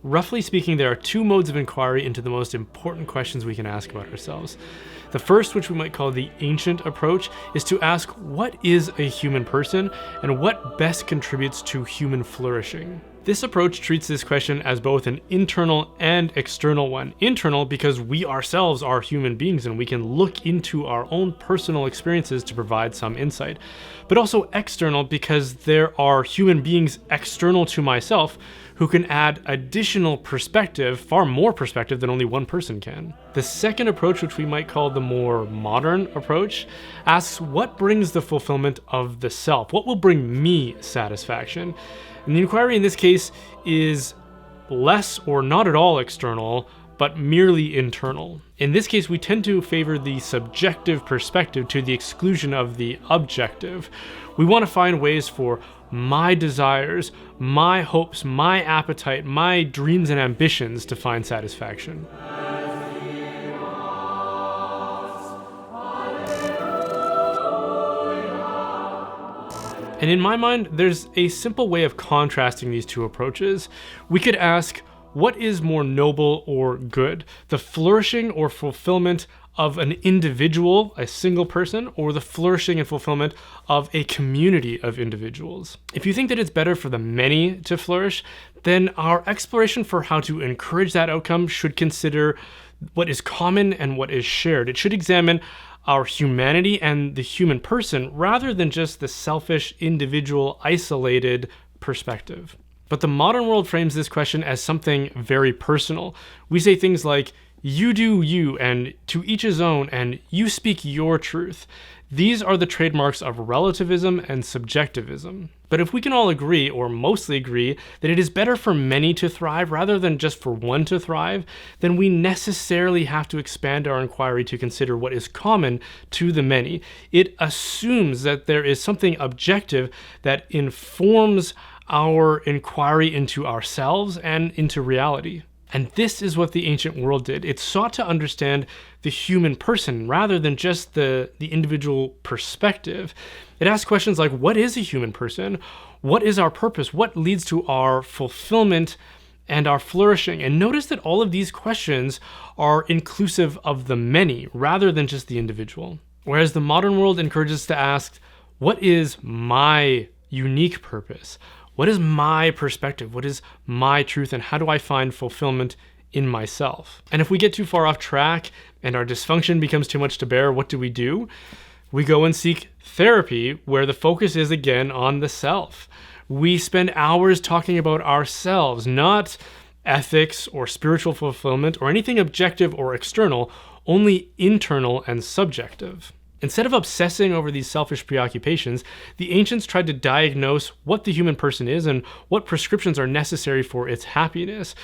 roughly speaking, there are two modes of inquiry into the most important questions we can ask about ourselves. The first, which we might call the ancient approach, is to ask what is a human person and what best contributes to human flourishing. This approach treats this question as both an internal and external one. Internal because we ourselves are human beings and we can look into our own personal experiences to provide some insight. But also external because there are human beings external to myself who can add additional perspective, far more perspective than only one person can. The second approach, which we might call the more modern approach, asks what brings the fulfillment of the self? What will bring me satisfaction? And the inquiry in this case is less or not at all external, but merely internal. In this case, we tend to favor the subjective perspective to the exclusion of the objective. We want to find ways for my desires, my hopes, my appetite, my dreams and ambitions to find satisfaction. And in my mind, there's a simple way of contrasting these two approaches. We could ask, what is more noble or good? The flourishing or fulfillment of an individual, a single person, or the flourishing and fulfillment of a community of individuals? If you think that it's better for the many to flourish, then our exploration for how to encourage that outcome should consider what is common and what is shared. It should examine our humanity and the human person rather than just the selfish, individual, isolated perspective. But the modern world frames this question as something very personal. We say things like, you do you, and to each his own, and you speak your truth. These are the trademarks of relativism and subjectivism. But if we can all agree, or mostly agree, that it is better for many to thrive rather than just for one to thrive, then we necessarily have to expand our inquiry to consider what is common to the many. It assumes that there is something objective that informs our inquiry into ourselves and into reality. And this is what the ancient world did. It sought to understand the human person rather than just the individual perspective. It asked questions like, what is a human person? What is our purpose? What leads to our fulfillment and our flourishing? And notice that all of these questions are inclusive of the many rather than just the individual. Whereas the modern world encourages us to ask, what is my unique purpose? What is my perspective? What is my truth? And how do I find fulfillment in myself? And if we get too far off track and our dysfunction becomes too much to bear, what do? We go and seek therapy where the focus is again on the self. We spend hours talking about ourselves, not ethics or spiritual fulfillment or anything objective or external, only internal and subjective. Instead of obsessing over these selfish preoccupations, the ancients tried to diagnose what the human person is and what prescriptions are necessary for its happiness,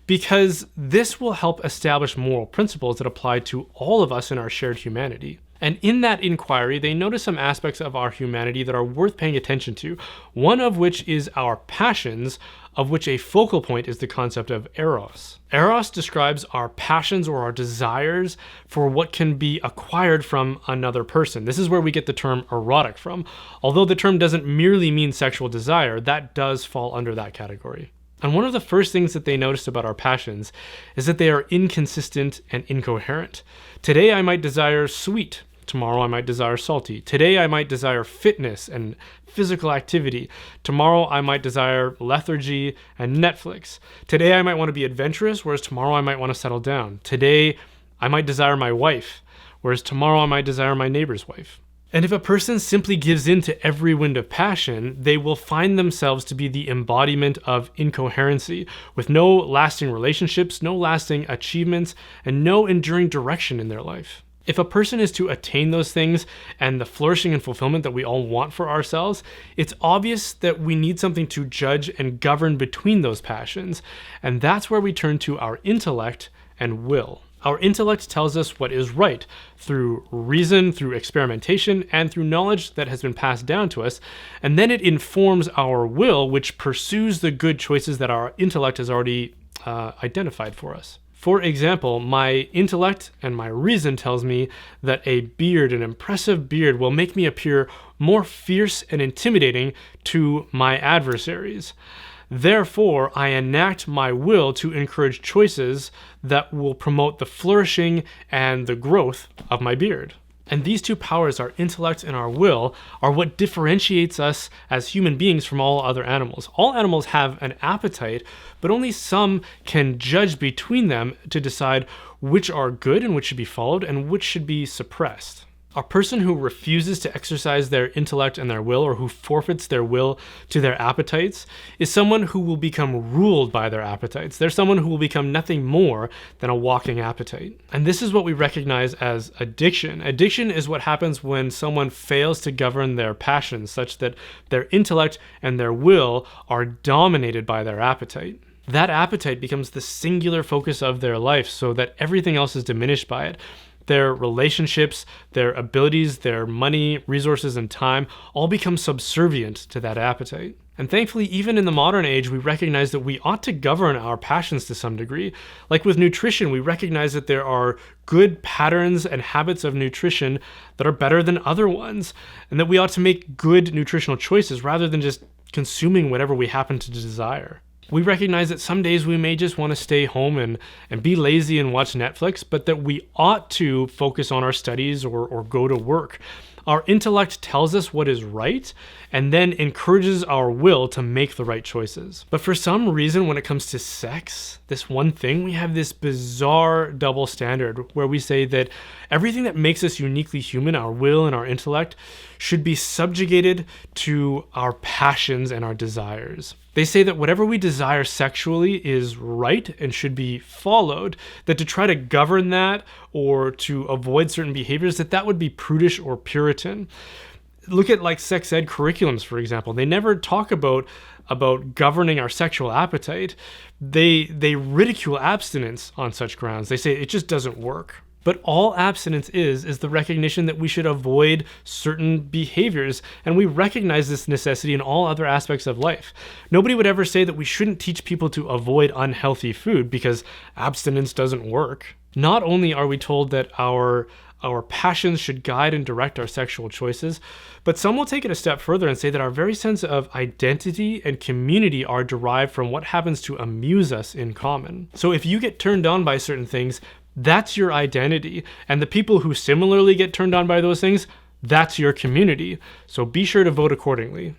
because this will help establish moral principles that apply to all of us in our shared humanity. And in that inquiry, they notice some aspects of our humanity that are worth paying attention to, one of which is our passions, of which a focal point is the concept of eros. Eros describes our passions or our desires for what can be acquired from another person. This is where we get the term erotic from. Although the term doesn't merely mean sexual desire, that does fall under that category. And one of the first things that they noticed about our passions is that they are inconsistent and incoherent. Today I might desire sweet. Tomorrow I might desire salty. Today I might desire fitness and physical activity. Tomorrow I might desire lethargy and Netflix. Today I might want to be adventurous, whereas tomorrow I might want to settle down. Today I might desire my wife, whereas tomorrow I might desire my neighbor's wife. And if a person simply gives in to every wind of passion, they will find themselves to be the embodiment of incoherency, with no lasting relationships, no lasting achievements, and no enduring direction in their life. If a person is to attain those things and the flourishing and fulfillment that we all want for ourselves, it's obvious that we need something to judge and govern between those passions. And that's where we turn to our intellect and will. Our intellect tells us what is right through reason, through experimentation, and through knowledge that has been passed down to us. And then it informs our will, which pursues the good choices that our intellect has already identified for us. For example, my intellect and my reason tells me that a beard, an impressive beard, will make me appear more fierce and intimidating to my adversaries. Therefore, I enact my will to encourage choices that will promote the flourishing and the growth of my beard. And these two powers, our intellect and our will, are what differentiates us as human beings from all other animals. All animals have an appetite, but only some can judge between them to decide which are good and which should be followed and which should be suppressed. A person who refuses to exercise their intellect and their will, or who forfeits their will to their appetites, is someone who will become ruled by their appetites. They're someone who will become nothing more than a walking appetite. And this is what we recognize as addiction. Addiction is what happens when someone fails to govern their passions, such that their intellect and their will are dominated by their appetite. That appetite becomes the singular focus of their life, so that everything else is diminished by it. Their relationships, their abilities, their money, resources, and time all become subservient to that appetite. And thankfully, even in the modern age, we recognize that we ought to govern our passions to some degree. Like with nutrition, we recognize that there are good patterns and habits of nutrition that are better than other ones, and that we ought to make good nutritional choices rather than just consuming whatever we happen to desire. We recognize that some days we may just want to stay home and be lazy and watch Netflix, but that we ought to focus on our studies or go to work. Our intellect tells us what is right and then encourages our will to make the right choices. But for some reason, when it comes to sex, this one thing, we have this bizarre double standard where we say that everything that makes us uniquely human, our will and our intellect, should be subjugated to our passions and our desires. They say that whatever we desire sexually is right and should be followed, that to try to govern that or to avoid certain behaviors, that would be prudish or Puritan. Look at like sex ed curriculums, for example. They never talk about governing our sexual appetite. They ridicule abstinence on such grounds. They say it just doesn't work. But all abstinence is the recognition that we should avoid certain behaviors, and we recognize this necessity in all other aspects of life. Nobody would ever say that we shouldn't teach people to avoid unhealthy food because abstinence doesn't work. Not only are we told that our passions should guide and direct our sexual choices, but some will take it a step further and say that our very sense of identity and community are derived from what happens to amuse us in common. So if you get turned on by certain things, that's your identity. And the people who similarly get turned on by those things, that's your community. So be sure to vote accordingly.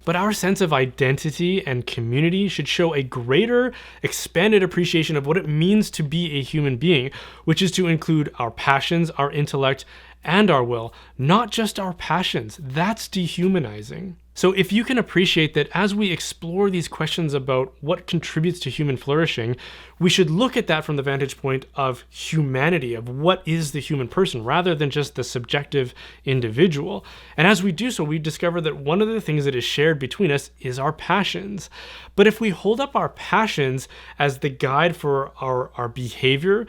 But our sense of identity and community should show a greater, expanded appreciation of what it means to be a human being, which is to include our passions, our intellect, and our will, not just our passions. That's dehumanizing. So if you can appreciate that as we explore these questions about what contributes to human flourishing, we should look at that from the vantage point of humanity, of what is the human person, rather than just the subjective individual. And as we do so, we discover that one of the things that is shared between us is our passions. But if we hold up our passions as the guide for our behavior,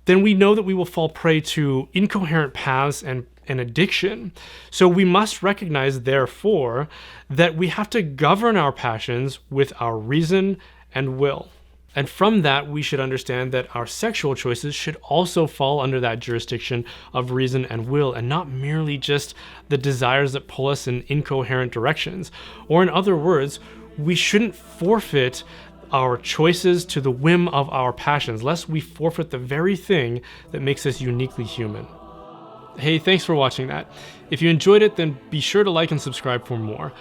then we know that we will fall prey to incoherent paths and addiction. So we must recognize, therefore, that we have to govern our passions with our reason and will. And from that, we should understand that our sexual choices should also fall under that jurisdiction of reason and will, and not merely just the desires that pull us in incoherent directions. Or in other words, we shouldn't forfeit our choices to the whim of our passions, lest we forfeit the very thing that makes us uniquely human. Hey, thanks for watching that. If you enjoyed it, then be sure to like and subscribe for more.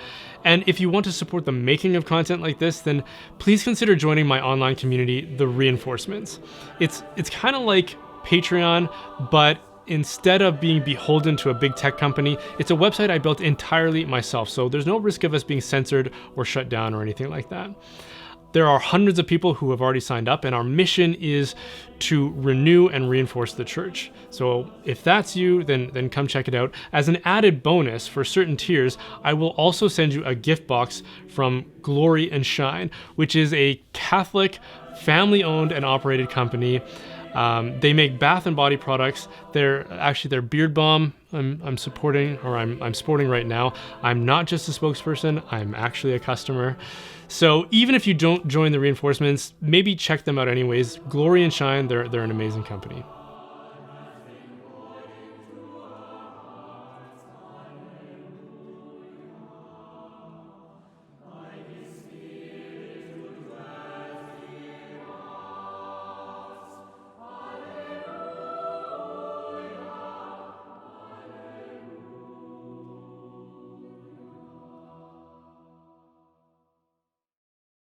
And if you want to support the making of content like this, then please consider joining my online community, The Reinforcements. It's kind of like Patreon, but instead of being beholden to a big tech company, it's a website I built entirely myself, so there's no risk of us being censored or shut down or anything like that. There are hundreds of people who have already signed up, and our mission is to renew and reinforce the church. So if that's you, then come check it out. As an added bonus for certain tiers, I will also send you a gift box from Glory and Shine, which is a Catholic, family-owned and operated company. They make bath and body products. They're actually their beard balm I'm supporting, or I'm sporting right now. I'm not just a spokesperson, I'm actually a customer. So even if you don't join the Reinforcements, maybe check them out anyways. Glory and Shine, they're an amazing company.